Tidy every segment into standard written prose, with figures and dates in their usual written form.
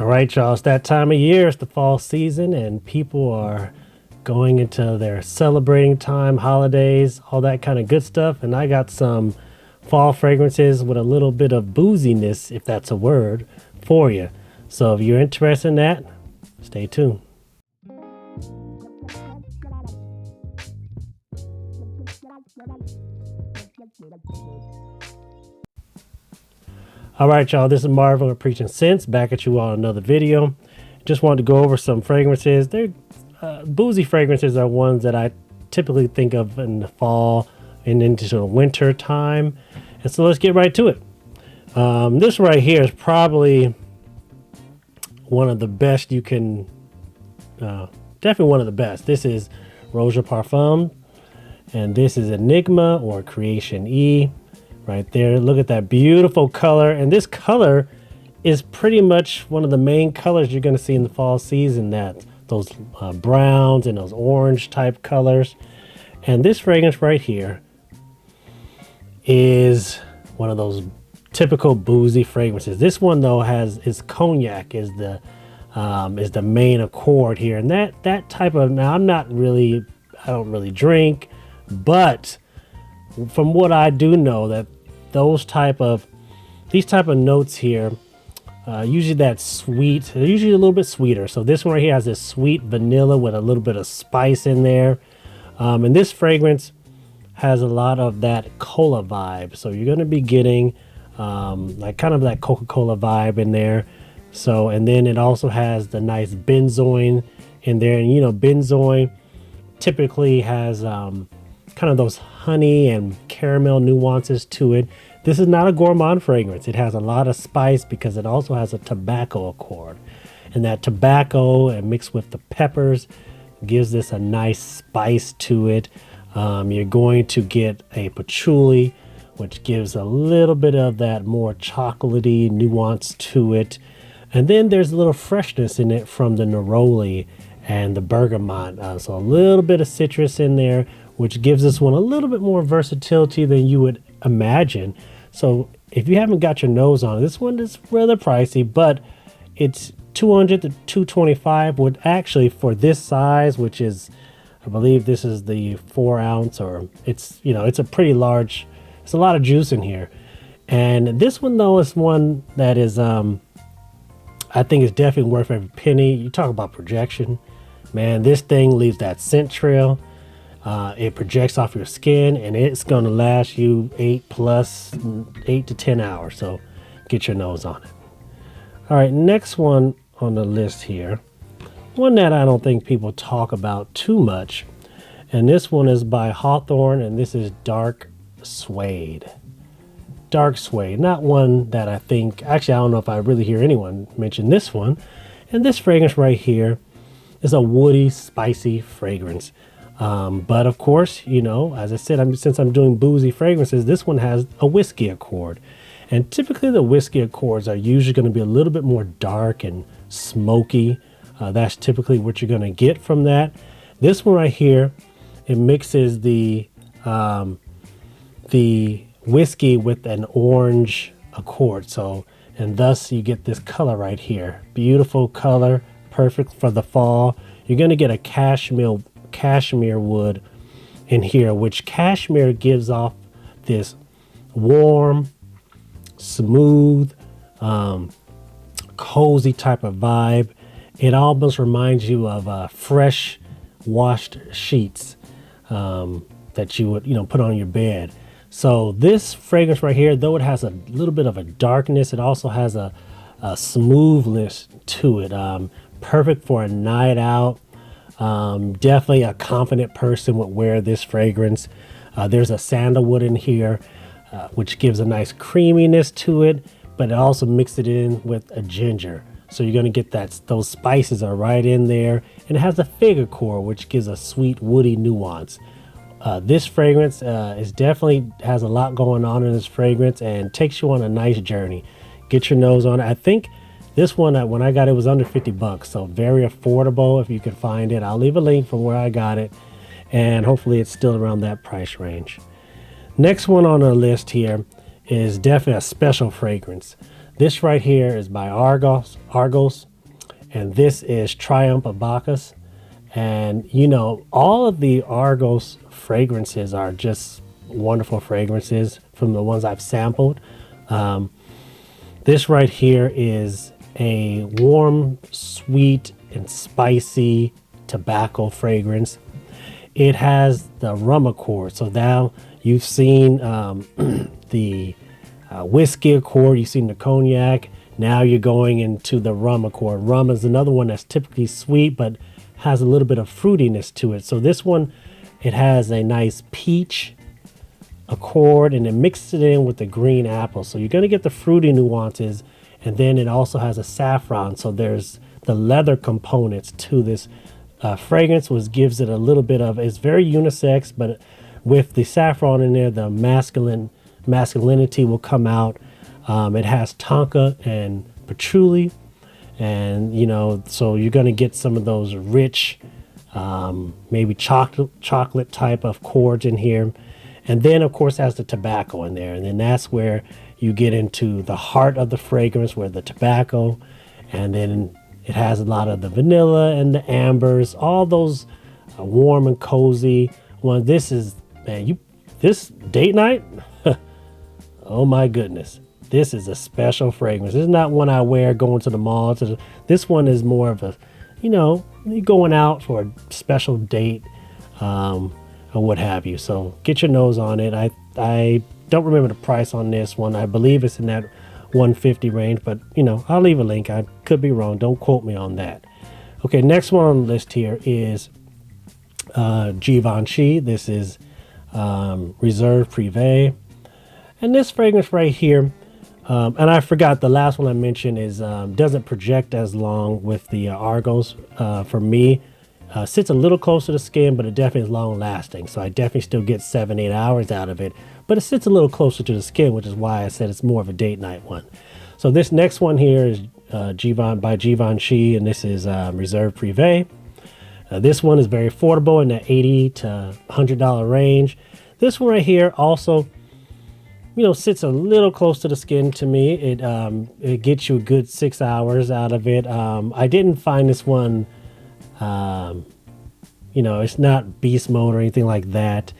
All right, y'all, it's that time of year. It's the fall season, and people are going into their celebrating time, holidays, all that kind of good stuff. And I got some fall fragrances with a little bit of booziness, if that's a word, for you. So if you're interested in that, stay tuned. All right, y'all, this is Marvin of Preaching Sense, back at you all another video. Just wanted to go over some fragrances. They're boozy fragrances are ones that I typically think of in the fall and into the winter time. And so let's get right to it. This right here is probably one of the best you can, definitely one of the best. This is Roja Parfum, and this is Enigma or Creation E. Right there, look at that beautiful color, and this color is pretty much one of the main colors you're going to see in the fall season, that those browns and those orange type colors. And this fragrance right here is one of those typical boozy fragrances. This one though is cognac is the main accord here, and that type of, now I don't really drink, but from what I do know, that these type of notes here, usually that sweet, they're usually a little bit sweeter. So this one right here has this sweet vanilla with a little bit of spice in there. And this fragrance has a lot of that cola vibe. So you're going to be getting like kind of that Coca-Cola vibe in there. So, and then it also has the nice benzoin in there. And you know, benzoin typically has kind of those honey and caramel nuances to it. This is not a gourmand fragrance. It has a lot of spice because it also has a tobacco accord, and that tobacco and mixed with the peppers gives this a nice spice to it. You're going to get a patchouli, which gives a little bit of that more chocolatey nuance to it, and then there's a little freshness in it from the neroli and the bergamot, so a little bit of citrus in there, which gives this one a little bit more versatility than you would imagine. So if you haven't got your nose on it, this one is rather pricey, but it's $200 to $225, would actually, for this size, which is, I believe this is the 4 ounce, or it's, you know, it's a pretty large, it's a lot of juice in here. And this one though is one that is, I think is definitely worth every penny. You talk about projection, man, this thing leaves that scent trail. It projects off your skin, and it's going to last you 8 to 10 hours. So get your nose on it. All right, next one on the list here, one that I don't think people talk about too much, and this one is by Hawthorne, and this is Dark Suede. Dark Suede, not one that I think, actually I don't know if I really hear anyone mention this one. And this fragrance right here is a woody, spicy fragrance. But of course, you know, as I said, since I'm doing boozy fragrances, this one has a whiskey accord. And typically the whiskey accords are usually going to be a little bit more dark and smoky. That's typically what you're going to get from that. This one right here, it mixes the whiskey with an orange accord. So, and thus you get this color right here. Beautiful color, perfect for the fall. You're going to get a cashmere wood in here, which cashmere gives off this warm, smooth, cozy type of vibe. It almost reminds you of fresh washed sheets that you would, you know, put on your bed. So this fragrance right here, though it has a little bit of a darkness, it also has a smoothness to it. Perfect for a night out. Definitely a confident person would wear this fragrance. There's a sandalwood in here, which gives a nice creaminess to it, but it also mixed it in with a ginger. So you're going to get those spices are right in there, and it has a fig accord, which gives a sweet woody nuance. This fragrance is definitely has a lot going on in this fragrance and takes you on a nice journey. Get your nose on it. I think this one, when I got it, was under 50 bucks. So very affordable if you can find it. I'll leave a link from where I got it, and hopefully it's still around that price range. Next one on the list here is definitely a special fragrance. This right here is by Argos, and this is Triumph Abacus. And you know, all of the Argos fragrances are just wonderful fragrances from the ones I've sampled. This right here is a warm, sweet, and spicy tobacco fragrance. It has the rum accord. So now you've seen the whiskey accord, you've seen the cognac. Now you're going into the rum accord. Rum is another one that's typically sweet, but has a little bit of fruitiness to it. So this one, it has a nice peach accord, and it mixes it in with the green apple. So you're going to get the fruity nuances, and then it also has a saffron. So there's the leather components to this fragrance, which gives it a little bit of, it's very unisex, but with the saffron in there, the masculinity will come out. It has tonka and patchouli, and you know, so you're going to get some of those rich, maybe chocolate type of chords in here. And then of course has the tobacco in there, and then that's where you get into the heart of the fragrance, where the tobacco, and then it has a lot of the vanilla and the ambers, all those warm and cozy ones. This is, man, this date night, oh my goodness, this is a special fragrance. This is not one I wear going to the mall. This one is more of a, you know, you're going out for a special date, or what have you. So get your nose on it. I don't remember the price on this one. I believe it's in that 150 range, but you know, I'll leave a link. I could be wrong. Don't quote me on that. Okay, next one on the list here is Givenchy. This is Reserve Privee. And this fragrance right here, and I forgot the last one I mentioned is doesn't project as long with the Argos. For me, sits a little closer to the skin, but it definitely is long lasting. So I definitely still get 7-8 hours out of it, but it sits a little closer to the skin, which is why I said it's more of a date night one. So this next one here is by Givenchy, and this is Reserve Privee. This one is very affordable in the $80 to $100 range. This one right here also, you know, sits a little close to the skin to me. It gets you a good 6 hours out of it. I didn't find this one, you know, it's not beast mode or anything like that.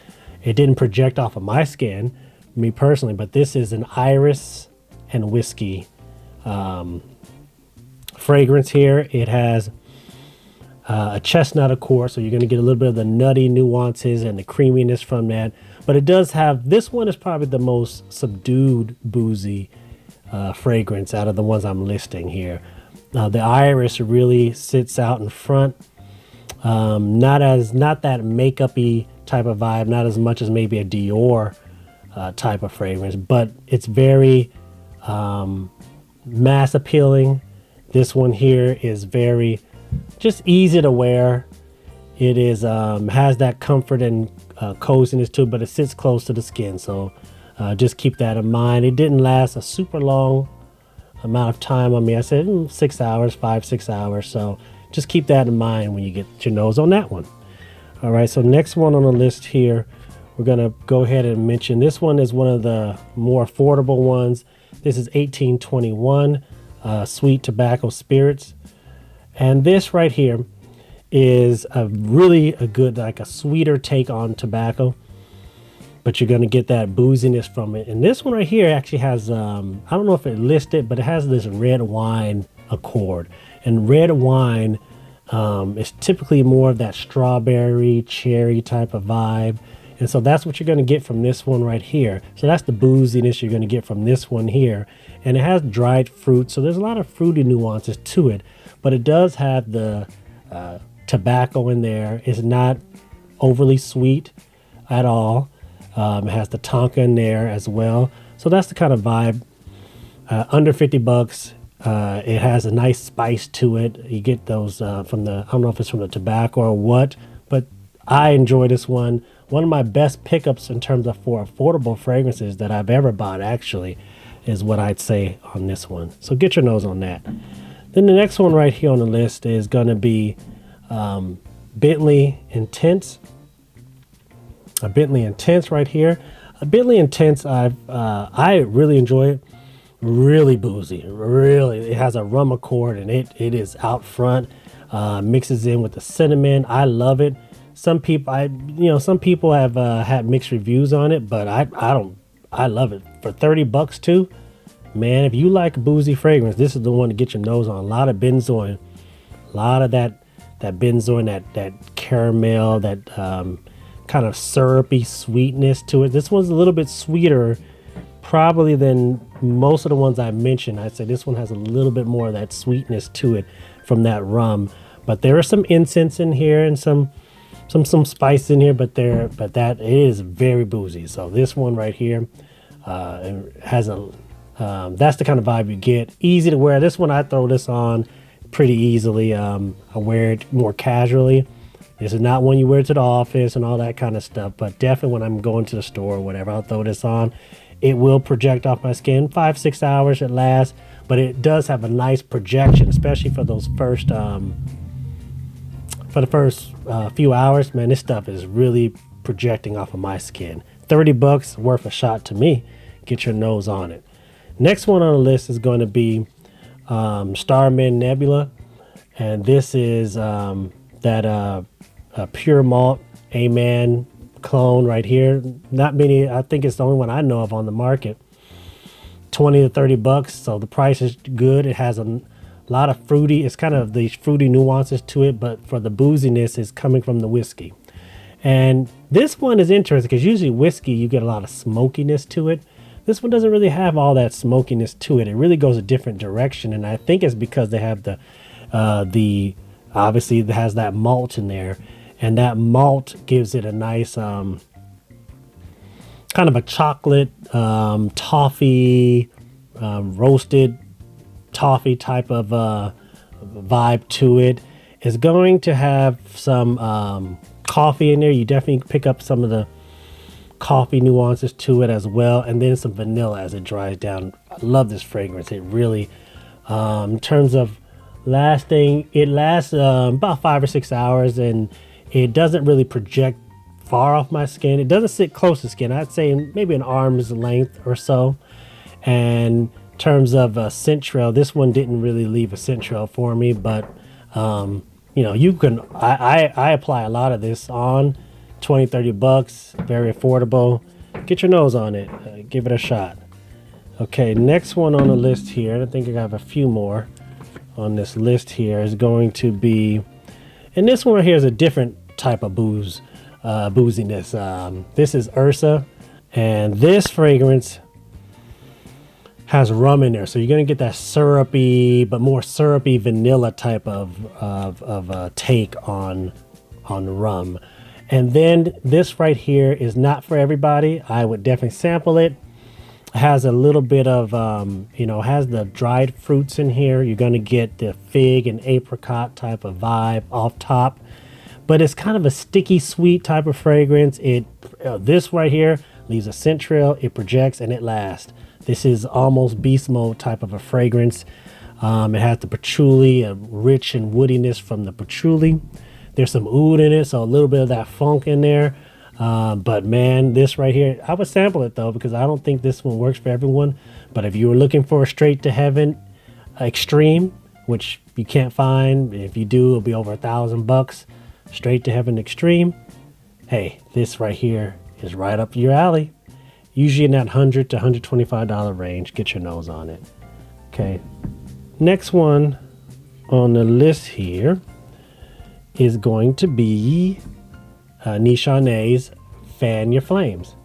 It didn't project off of my skin, me personally, but this is an iris and whiskey fragrance here. It has a chestnut accord, so you're going to get a little bit of the nutty nuances and the creaminess from that. But it does have, this one is probably the most subdued boozy fragrance out of the ones I'm listing here. The iris really sits out in front. Not that makeup-y type of vibe, not as much as maybe a Dior type of fragrance, but it's very mass appealing. This one here is very just easy to wear. It is has that comfort and coziness to it, but it sits close to the skin, so just keep that in mind. It didn't last a super long amount of time on me. I said 6 hours, 5-6 hours, so just keep that in mind when you get your nose on that one. All right, so next one on the list here, we're gonna go ahead and mention, this one is one of the more affordable ones. This is 1821 Sweet Tobacco Spirits, and this right here is a good, like a sweeter take on tobacco, but you're going to get that booziness from it. And this one right here actually has, I don't know if it listed, but it has this red wine accord. And red wine is typically more of that strawberry, cherry type of vibe. And so that's what you're going to get from this one right here. So that's the booziness you're going to get from this one here. And it has dried fruit, so there's a lot of fruity nuances to it, but it does have the tobacco in there. It's not overly sweet at all. It has the tonka in there as well. So that's the kind of vibe. Under 50 bucks. It has a nice spice to it. You get those from the, I don't know if it's from the tobacco or what, but I enjoy this one. One of my best pickups in terms of for affordable fragrances that I've ever bought, actually, is what I'd say on this one. So get your nose on that. Then the next one right here on the list is going to be Bentley Intense. Bentley Intense right here. Bentley Intense, I really enjoy it. really boozy. Really, it has a rum accord, and it is out front. Mixes in with the cinnamon. I love it. Some people, some people have had mixed reviews on it, but I don't. I love it for $30 too. Man, if you like boozy fragrance, this is the one to get your nose on. A lot of benzoin, a lot of that benzoin, that caramel, that kind of syrupy sweetness to it. This one's a little bit sweeter probably than most of the ones I mentioned. I'd say this one has a little bit more of that sweetness to it from that rum. But there is some incense in here and some spice in here, but that is very boozy. So this one right here has that's the kind of vibe you get. Easy to wear. This one, I throw this on pretty easily. I wear it more casually. This is not one you wear to the office and all that kind of stuff, but definitely when I'm going to the store or whatever, I'll throw this on. It will project off my skin. 5-6 hours it lasts, but it does have a nice projection, especially for those first few hours. Man, this stuff is really projecting off of my skin. $30 worth a shot to me. Get your nose on it. Next one on the list is going to be Starman Nebula, and this is that pure malt A-Man clone right here. Not many. I think it's the only one I know of on the market. $20 to $30, so the price is good. It has a lot of fruity. It's kind of these fruity nuances to it, but for the booziness is coming from the whiskey. And this one is interesting because usually whiskey you get a lot of smokiness to it. This one doesn't really have all that smokiness to it. It really goes a different direction, and I think it's because they have the obviously it has that malt in there, and that malt gives it a nice kind of a chocolate toffee, roasted toffee type of vibe to it. It's going to have some coffee in there. You definitely pick up some of the coffee nuances to it as well, and then some vanilla as it dries down. I love this fragrance. It really in terms of lasting, it lasts about 5 or 6 hours, and it doesn't really project far off my skin. It doesn't sit close to skin. I'd say maybe an arm's length or so. And in terms of scent trail, this one didn't really leave a scent trail for me, but you can I apply a lot of this on. $20-$30, very affordable. Get your nose on it. Give it a shot. Okay, next one on the list here, I think I have a few more on this list here, is going to be, and this one right here is a different type of booziness. This is Ursa, and this fragrance has rum in there, so you're gonna get that syrupy, but more syrupy vanilla type of take on rum. And then this right here is not for everybody. I would definitely sample it. It has a little bit of, has the dried fruits in here. You're going to get the fig and apricot type of vibe off top. But it's kind of a sticky, sweet type of fragrance. This right here leaves a scent trail. It projects and it lasts. This is almost beast mode type of a fragrance. It has the patchouli, a rich and woodiness from the patchouli. There's some oud in it, so a little bit of that funk in there. But man, this right here, I would sample it though, because I don't think this one works for everyone. But if you were looking for a straight to heaven extreme, which you can't find, if you do, it'll be over $1,000. Straight to heaven extreme. Hey, this right here is right up your alley. Usually in that $100 to $125 range. Get your nose on it. Okay. Next one on the list here is going to be Nishane's Fan Your Flames.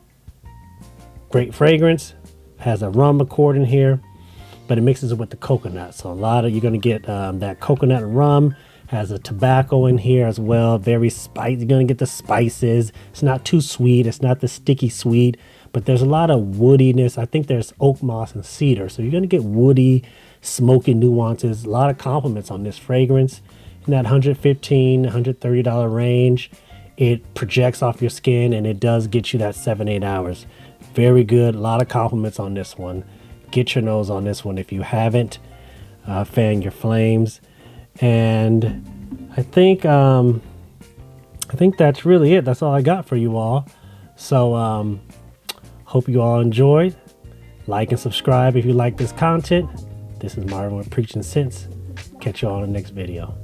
Great fragrance, has a rum accord in here, but it mixes it with the coconut. So you're going to get that coconut rum, has a tobacco in here as well. Very spicy. You're going to get the spices. It's not too sweet. It's not the sticky sweet, but there's a lot of woodiness. I think there's oak moss and cedar. So you're going to get woody, smoky nuances. A lot of compliments on this fragrance. In that $115, $130 range, it projects off your skin, and it does get you that 7-8 hours. Very good. A lot of compliments on this one. Get your nose on this one if you haven't. Fan Your Flames. And I think that's really it. That's all I got for you all. So hope you all enjoyed. Like and subscribe if you like this content. This is Marvin with Preaching Sense. Catch you all in the next video.